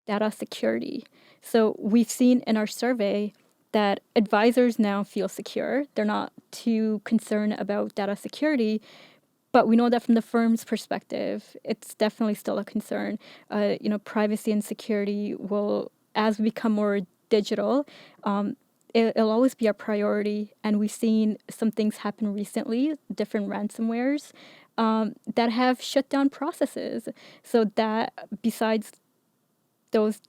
data security. So we've seen in our survey that advisors now feel secure. They're not too concerned about data security, but we know that from the firm's perspective, it's definitely still a concern. Privacy and security will, as we become more digital, it'll always be a priority. And we've seen some things happen recently, different ransomwares, that have shut down processes. So that besides those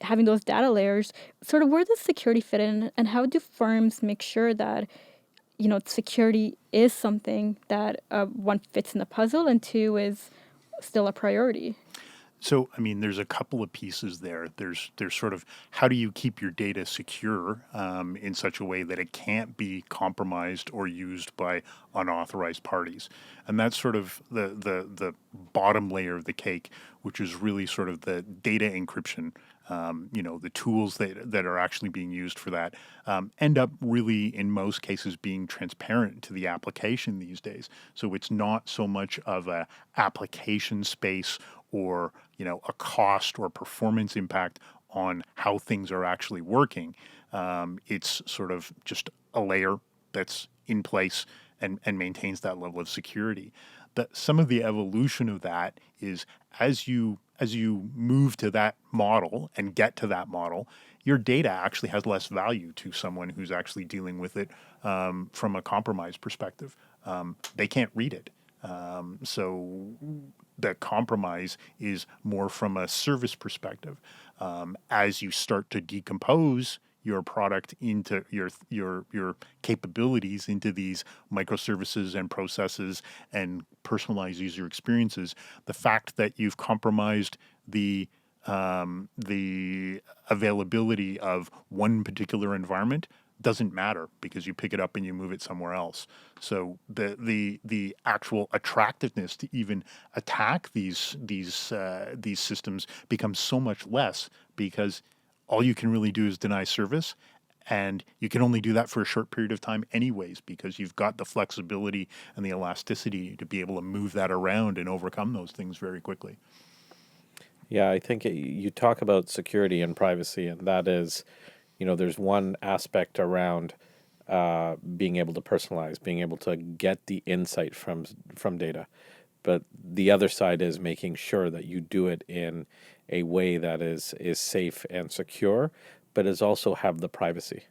having those data layers, sort of where does security fit in, and how do firms make sure that security is something that one fits in the puzzle and two is still a priority? So, I mean, there's a couple of pieces there. There's sort of how do you keep your data secure in such a way that it can't be compromised or used by unauthorized parties, and that's sort of the bottom layer of the cake, which is really sort of the data encryption. The tools that are actually being used for that end up really, in most cases, being transparent to the application these days. So it's not so much of a application space or a cost or performance impact on how things are actually working. It's sort of just a layer that's in place and maintains that level of security. Some of the evolution of that is as you move to that model and get to that model, your data actually has less value to someone who's actually dealing with it from a compromise perspective. They can't read it. So the compromise is more from a service perspective. As you start to decompose your product into your capabilities into these microservices and processes and personalized user experiences, the fact that you've compromised the availability of one particular environment doesn't matter because you pick it up and you move it somewhere else. So the actual attractiveness to even attack these systems becomes so much less because all you can really do is deny service, and you can only do that for a short period of time anyways because you've got the flexibility and the elasticity to be able to move that around and overcome those things very quickly. Yeah, I think you talk about security and privacy, and that is, there's one aspect around being able to personalize, being able to get the insight from data, but the other side is making sure that you do it in a way that is safe and secure, but is also have the privacy,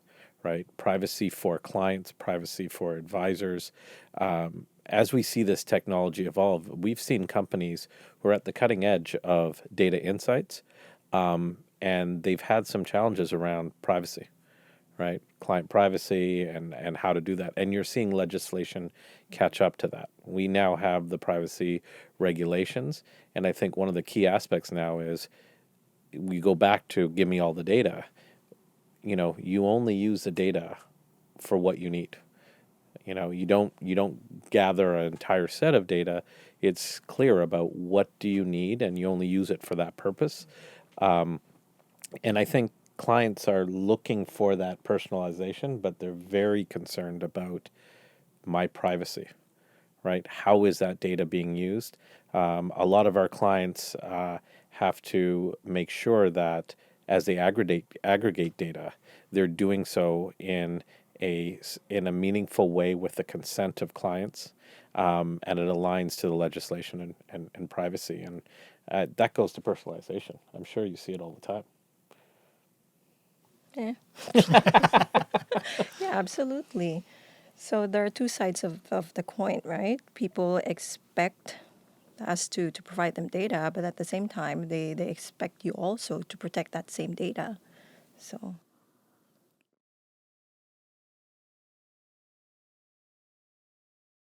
right? Privacy for clients, privacy for advisors. As we see this technology evolve, we've seen companies who are at the cutting edge of data insights, and they've had some challenges around privacy, right? Client privacy and how to do that. And you're seeing legislation catch up to that. We now have the privacy regulations, and I think one of the key aspects now is we go back to give me all the data. You only use the data for what you need. You don't gather an entire set of data. It's clear about what do you need, and you only use it for that purpose. And I think clients are looking for that personalization, but they're very concerned about my privacy, right? How is that data being used? A lot of our clients have to make sure that as they aggregate data, they're doing so in a meaningful way with the consent of clients, and it aligns to the legislation and privacy. And that goes to personalization. I'm sure you see it all the time. Yeah. Yeah, absolutely. So there are two sides of the coin, right? People expect us to provide them data, but at the same time, they expect you also to protect that same data. So